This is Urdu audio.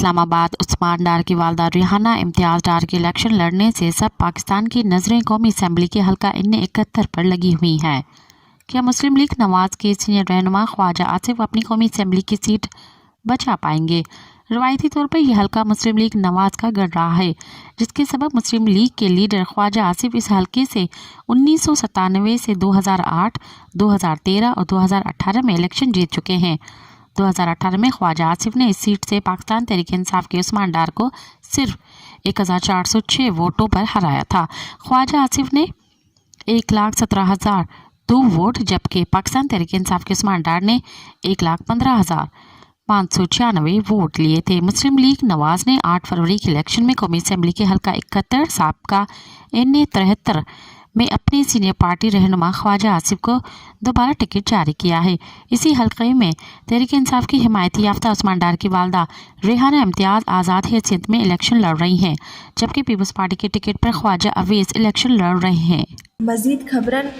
اسلام آباد عثمان ڈار کی والدہ ریحانہ امتیاز ڈار کے الیکشن لڑنے سے سب پاکستان کی نظریں قومی اسمبلی کے حلقہ ان 71 پر لگی ہوئی ہیں۔ کیا مسلم لیگ نواز کے سینئر رہنما خواجہ آصف اپنی قومی اسمبلی کی سیٹ بچا پائیں گے؟ روایتی طور پر یہ حلقہ مسلم لیگ نواز کا گڑ رہا ہے، جس کے سبب مسلم لیگ کے لیڈر خواجہ آصف اس حلقے سے 1997 سے 2008، 2013 اور 2018 میں الیکشن جیت چکے ہیں۔ 2018 میں خواجہ آصف نے اس سیٹ سے پاکستان تحریک انصاف کے عثمان ڈار کو صرف 1406 ووٹوں پر ہرایا تھا۔ خواجہ آصف نے 1,17,002 ووٹ جبکہ پاکستان تحریک انصاف کے عثمان ڈار نے 1,15,596 ووٹ لیے تھے۔ مسلم لیگ نواز نے 8 فروری کے الیکشن میں قومی اسمبلی کے حلقہ 71 سابقہ NA 73 میں اپنے سینئر پارٹی رہنما خواجہ آصف کو دوبارہ ٹکٹ جاری کیا ہے۔ اسی حلقے میں تحریک انصاف کی حمایتی یافتہ عثمان ڈار کی والدہ ریحانہ امتیاز آزاد حیثیت میں الیکشن لڑ رہی ہیں، جبکہ پیپلز پارٹی کے ٹکٹ پر خواجہ اویس الیکشن لڑ رہے ہیں۔ مزید خبرن